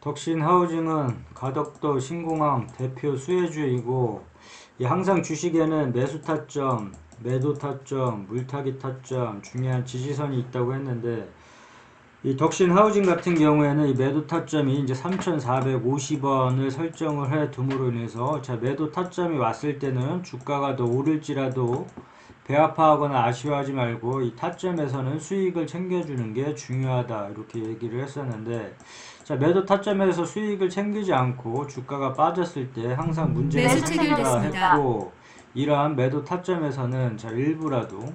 덕신하우징은 가덕도 신공항 대표 수혜주이고 항상 주식에는 매수 타점, 매도 타점, 물타기 타점, 중요한 지지선이 있다고 했는데 이 덕신하우징 같은 경우에는 이 매도 타점이 이제 3,450원을 설정을 해 둠으로 인해서 자 매도 타점이 왔을 때는 주가가 더 오를지라도 배아파하거나 아쉬워하지 말고 이 타점에서는 수익을 챙겨주는 게 중요하다 이렇게 얘기를 했었는데 자 매도 타점에서 수익을 챙기지 않고 주가가 빠졌을 때 항상 문제가 생긴다 했고 이러한 매도 타점에서는 자 일부라도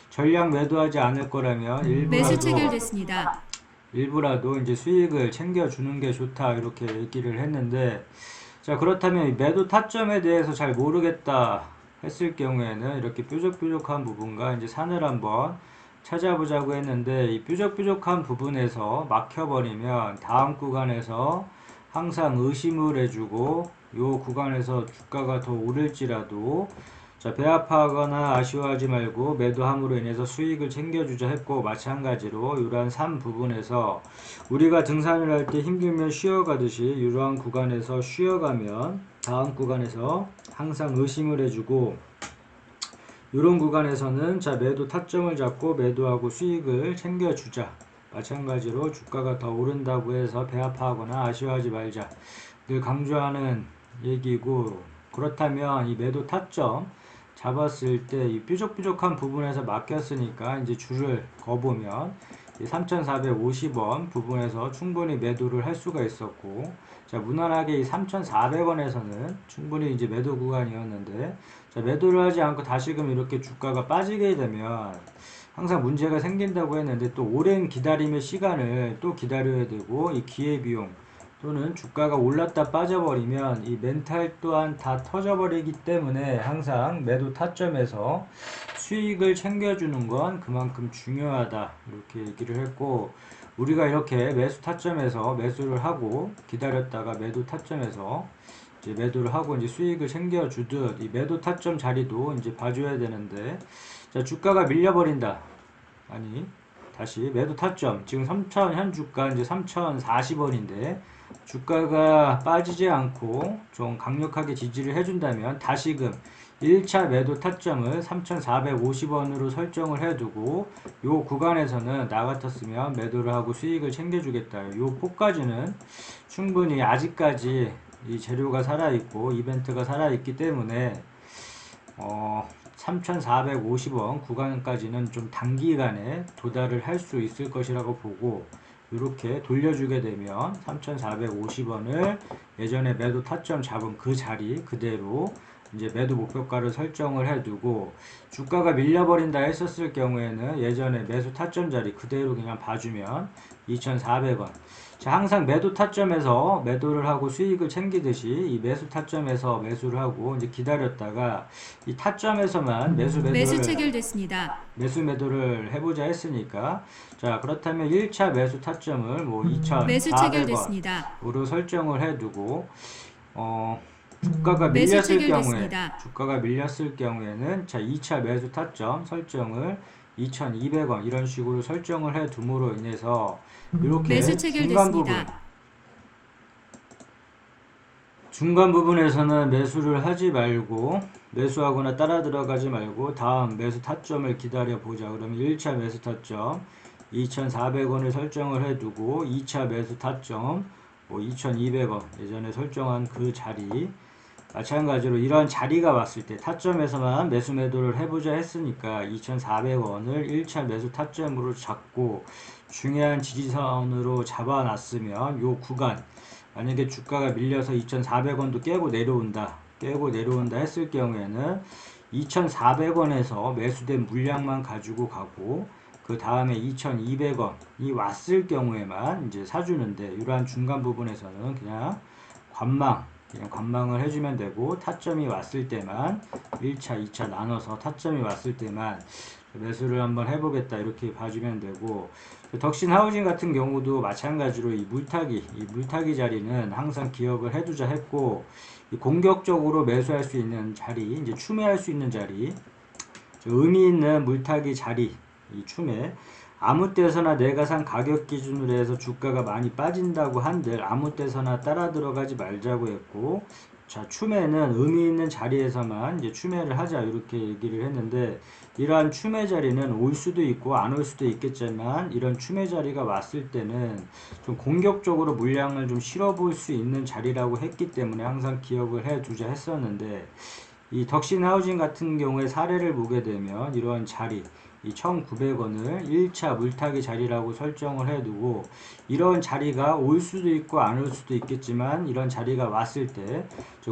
전량 매도하지 않을 거라면 일부라도 이제 수익을 챙겨주는 게 좋다 이렇게 얘기를 했는데 자 그렇다면 이 매도 타점에 대해서 잘 모르겠다 했을 경우에는 이렇게 뾰족뾰족한 부분과 이제 산을 한번 찾아보자고 했는데 이 뾰족뾰족한 부분에서 막혀버리면 다음 구간에서 항상 의심을 해주고 요 구간에서 주가가 더 오를지라도 자, 배아파하거나 아쉬워하지 말고 매도함으로 인해서 수익을 챙겨주자 했고 마찬가지로 이러한 3 부분에서 우리가 등산을 할 때 힘들면 쉬어가듯이 이러한 구간에서 쉬어가면 다음 구간에서 항상 의심을 해주고 이런 구간에서는 자 매도 타점을 잡고 매도하고 수익을 챙겨주자. 마찬가지로 주가가 더 오른다고 해서 배아파하거나 아쉬워하지 말자. 늘 강조하는 얘기고 그렇다면 이 매도 타점 잡았을 때 이 뾰족뾰족한 부분에서 막혔으니까 이제 줄을 거보면 3,450원 부분에서 충분히 매도를 할 수가 있었고 자 무난하게 이 3,400원에서는 충분히 이제 매도 구간이었는데 자 매도를 하지 않고 다시금 이렇게 주가가 빠지게 되면 항상 문제가 생긴다고 했는데 또 오랜 기다림의 시간을 또 기다려야 되고 이 기회비용 또는 주가가 올랐다 빠져버리면 이 멘탈 또한 다 터져버리기 때문에 항상 매도 타점에서 수익을 챙겨주는 건 그만큼 중요하다 이렇게 얘기를 했고 우리가 이렇게 매수 타점에서 매수를 하고 기다렸다가 매도 타점에서 이제 매도를 하고 이제 수익을 챙겨주듯 이 매도 타점 자리도 이제 봐줘야 되는데 자 주가가 밀려버린다 아니 다시 매도 타점 지금 3,000 현 주가 이제 3,040원인데 주가가 빠지지 않고 좀 강력하게 지지를 해준다면 다시금 1차 매도 타점을 3,450원으로 설정을 해두고 요 구간에서는 나 같았으면 매도를 하고 수익을 챙겨주겠다. 요 포까지는 충분히 아직까지 이 재료가 살아있고 이벤트가 살아있기 때문에 3,450원 구간까지는 좀 단기간에 도달을 할 수 있을 것이라고 보고 이렇게 돌려주게 되면 3,450원을 예전에 매도 타점 잡은 그 자리 그대로 이제 매도 목표가를 설정을 해두고 주가가 밀려버린다 했었을 경우에는 예전에 매수 타점 자리 그대로 그냥 봐주면 2,400원 자, 항상 매도 타점에서 매도를 하고 수익을 챙기듯이 이 매수 타점에서 매수를 하고 이제 기다렸다가 이 타점에서만 매수 매도를 해보자 했으니까 자 그렇다면 1차 매수 타점을 뭐 2,400원으로 설정을 해두고 주가가 밀렸을 경우에는 자 2차 매수 타점 설정을 2,200원 이런 식으로 설정을 해 둠으로 인해서 이렇게 중간 부분에서는 매수를 하지 말고 매수하거나 따라 들어가지 말고 다음 매수 타점을 기다려 보자. 그러면 1차 매수 타점 2,400원을 설정을 해두고 2차 매수 타점 2,200원 예전에 설정한 그 자리 마찬가지로 이러한 자리가 왔을 때 타점에서만 매수 매도를 해보자 했으니까 2,400원을 1차 매수 타점으로 잡고 중요한 지지선으로 잡아놨으면 요 구간 만약에 주가가 밀려서 2,400원도 깨고 내려온다 했을 경우에는 2,400원에서 매수된 물량만 가지고 가고 그 다음에 2,200원이 왔을 경우에만 이제 사주는데 이러한 중간 부분에서는 그냥 관망을 해주면 되고 타점이 왔을 때만 1차, 2차 나눠서 타점이 왔을 때만 매수를 한번 해보겠다 이렇게 봐주면 되고 덕신하우징 같은 경우도 마찬가지로 이 물타기 자리는 항상 기억을 해두자 했고 공격적으로 매수할 수 있는 자리 이제 추매할 수 있는 자리 의미 있는 물타기 자리 이 추매 아무 때서나 내가 산 가격 기준으로 해서 주가가 많이 빠진다고 한들 아무 때서나 따라 들어가지 말자고 했고, 자, 추매는 의미 있는 자리에서만 이제 추매를 하자 이렇게 얘기를 했는데, 이러한 추매 자리는 올 수도 있고 안 올 수도 있겠지만, 이런 추매 자리가 왔을 때는 좀 공격적으로 물량을 좀 실어볼 수 있는 자리라고 했기 때문에 항상 기억을 해 두자 했었는데, 이 덕신 하우징 같은 경우에 사례를 보게 되면 이러한 자리, 이 1900원을 1차 물타기 자리라고 설정을 해두고, 이런 자리가 올 수도 있고 안 올 수도 있겠지만, 이런 자리가 왔을 때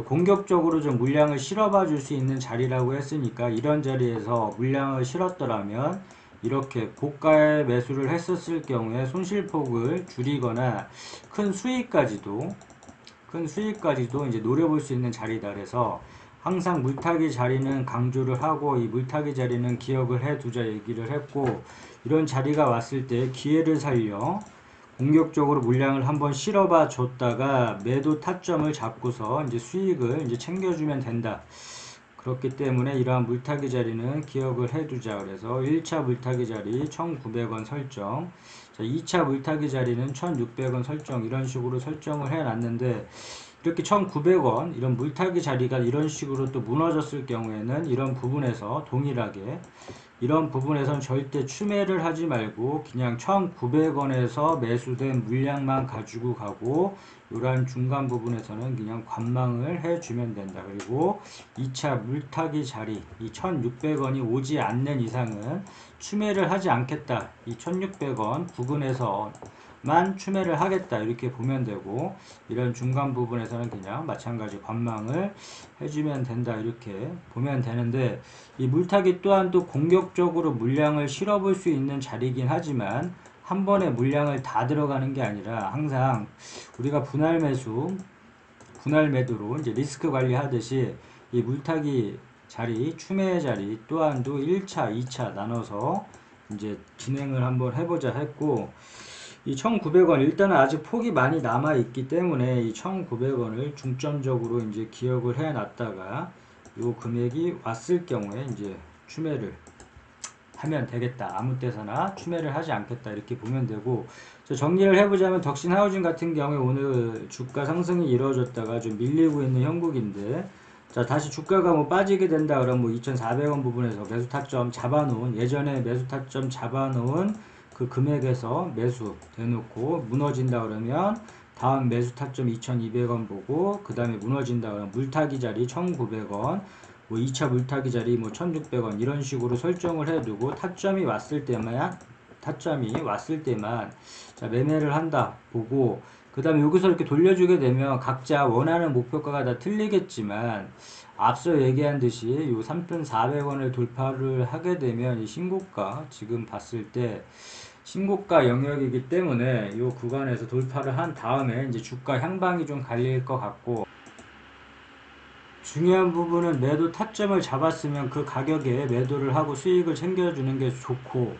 공격적으로 좀 물량을 실어봐 줄 수 있는 자리라고 했으니까, 이런 자리에서 물량을 실었더라면 이렇게 고가의 매수를 했었을 경우에 손실폭을 줄이거나 큰 수익까지도 이제 노려볼 수 있는 자리다. 그래서 항상 물타기 자리는 강조를 하고, 이 물타기 자리는 기억을 해 두자 얘기를 했고, 이런 자리가 왔을 때 기회를 살려 공격적으로 물량을 한번 실어봐 줬다가 매도 타점을 잡고서 이제 수익을 이제 챙겨주면 된다. 그렇기 때문에 이러한 물타기 자리는 기억을 해 두자. 그래서 1차 물타기 자리 1900원 설정, 자, 2차 물타기 자리는 1600원 설정, 이런 식으로 설정을 해 놨는데, 이렇게 1900원 이런 물타기 자리가 이런 식으로 또 무너졌을 경우에는 이런 부분에서 동일하게 이런 부분에선 절대 추매를 하지 말고 그냥 1900원에서 매수된 물량만 가지고 가고, 이러한 중간 부분에서는 그냥 관망을 해주면 된다. 그리고 2차 물타기 자리 이 1600원이 오지 않는 이상은 추매를 하지 않겠다. 이 1600원 부근에서 만 추매를 하겠다 이렇게 보면 되고, 이런 중간 부분에서는 그냥 마찬가지 관망을 해주면 된다 이렇게 보면 되는데, 이 물타기 또한 또 공격적으로 물량을 실어볼 수 있는 자리이긴 하지만, 한 번에 물량을 다 들어가는 게 아니라 항상 우리가 분할 매도로 이제 리스크 관리하듯이 이 물타기 자리, 추매 자리 또한도 1차, 2차 나눠서 이제 진행을 한번 해보자 했고, 이 1900원 일단은 아직 폭이 많이 남아 있기 때문에 이 1900원을 중점적으로 이제 기억을 해 놨다가 요 금액이 왔을 경우에 이제 추매를 하면 되겠다. 아무 때서나 추매를 하지 않겠다 이렇게 보면 되고, 정리를 해보자면 덕신 하우징 같은 경우에 오늘 주가 상승이 이루어졌다가 좀 밀리고 있는 형국인데, 자, 다시 주가가 뭐 빠지게 된다 그러면 뭐 2400원 부분에서 매수 타점 잡아놓은, 예전에 매수 타점 잡아놓은 그 금액에서 매수 대놓고 무너진다 그러면 다음 매수 타점 2200원 보고, 그 다음에 무너진다 그러면 물타기 자리 1900원, 뭐 2차 물타기 자리 뭐 1600원 이런 식으로 설정을 해두고, 타점이 왔을 때만 자, 매매를 한다 보고, 그 다음에 여기서 이렇게 돌려주게 되면 각자 원하는 목표가가 다 틀리겠지만, 앞서 얘기한 듯이 요 3,400원을 돌파를 하게 되면 이 신고가, 지금 봤을 때 신고가 영역이기 때문에 이 구간에서 돌파를 한 다음에 이제 주가 향방이 좀 갈릴 것 같고, 중요한 부분은 매도 타점을 잡았으면 그 가격에 매도를 하고 수익을 챙겨주는 게 좋고,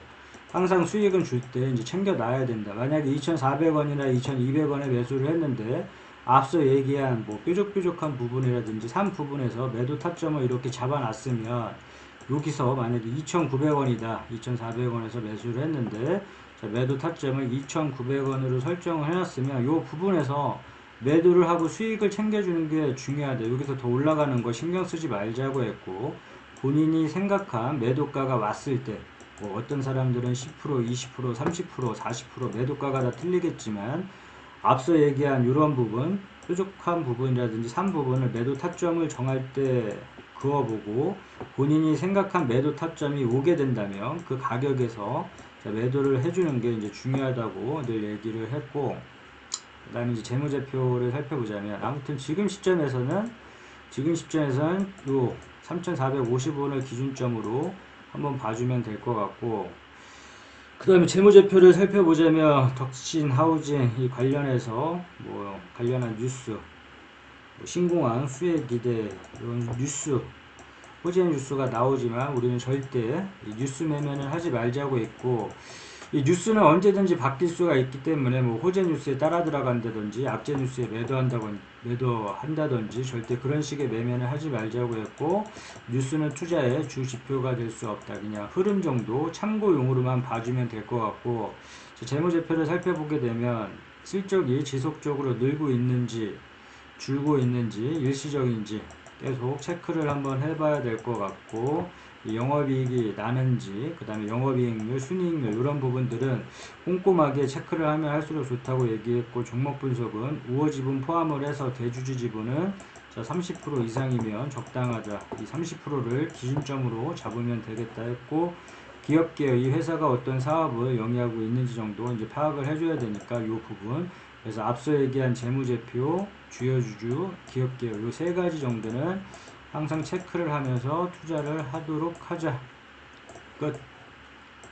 항상 수익은 줄 때 이제 챙겨놔야 된다. 만약에 2,400원이나 2,200원에 매수를 했는데 앞서 얘기한 뭐 뾰족뾰족한 부분이라든지 산 부분에서 매도 타점을 이렇게 잡아놨으면, 여기서 만약에 2,900원이다 2,400원에서 매수를 했는데, 자, 매도 타점을 2,900원으로 설정을 해놨으면 이 부분에서 매도를 하고 수익을 챙겨주는 게 중요하다. 여기서 더 올라가는 거 신경 쓰지 말자고 했고, 본인이 생각한 매도가가 왔을 때, 뭐 어떤 사람들은 10%, 20%, 30%, 40% 매도가가 다 틀리겠지만, 앞서 얘기한 이런 부분, 뾰족한 부분이라든지 산 부분을 매도 타점을 정할 때 그어보고, 본인이 생각한 매도 타점이 오게 된다면 그 가격에서 매도를 해주는 게 이제 중요하다고 늘 얘기를 했고, 그 다음에 이제 재무제표를 살펴보자면, 아무튼 지금 시점에서는 요 3,450원을 기준점으로 한번 봐주면 될 것 같고, 그 다음에 재무제표를 살펴보자면 덕신 하우징 이 관련해서 뭐 관련한 뉴스, 뭐 신공항 수혜 기대 이런 뉴스, 호재 뉴스가 나오지만 우리는 절대 이 뉴스 매매는 하지 말자고 했고, 이 뉴스는 언제든지 바뀔 수가 있기 때문에 뭐 호재 뉴스에 따라 들어간다든지 악재 뉴스에 매도한다든지 절대 그런 식의 매매는 하지 말자고 했고, 뉴스는 투자의 주 지표가 될 수 없다. 그냥 흐름 정도 참고용으로만 봐주면 될 것 같고, 재무제표를 살펴보게 되면 실적이 지속적으로 늘고 있는지 줄고 있는지 일시적인지 계속 체크를 한번 해봐야 될 것 같고, 영업이익이 나는지, 그 다음에 영업이익률, 순이익률 이런 부분들은 꼼꼼하게 체크를 하면 할수록 좋다고 얘기했고, 종목 분석은 우호 지분 포함을 해서 대주주 지분은 30% 이상이면 적당하다. 이 30%를 기준점으로 잡으면 되겠다 했고, 기업계의 이 회사가 어떤 사업을 영위하고 있는지 정도 이제 파악을 해줘야 되니까 이 부분. 그래서 앞서 얘기한 재무제표, 주요주주, 기업계열 이 세 가지 정도는 항상 체크를 하면서 투자를 하도록 하자. 끝.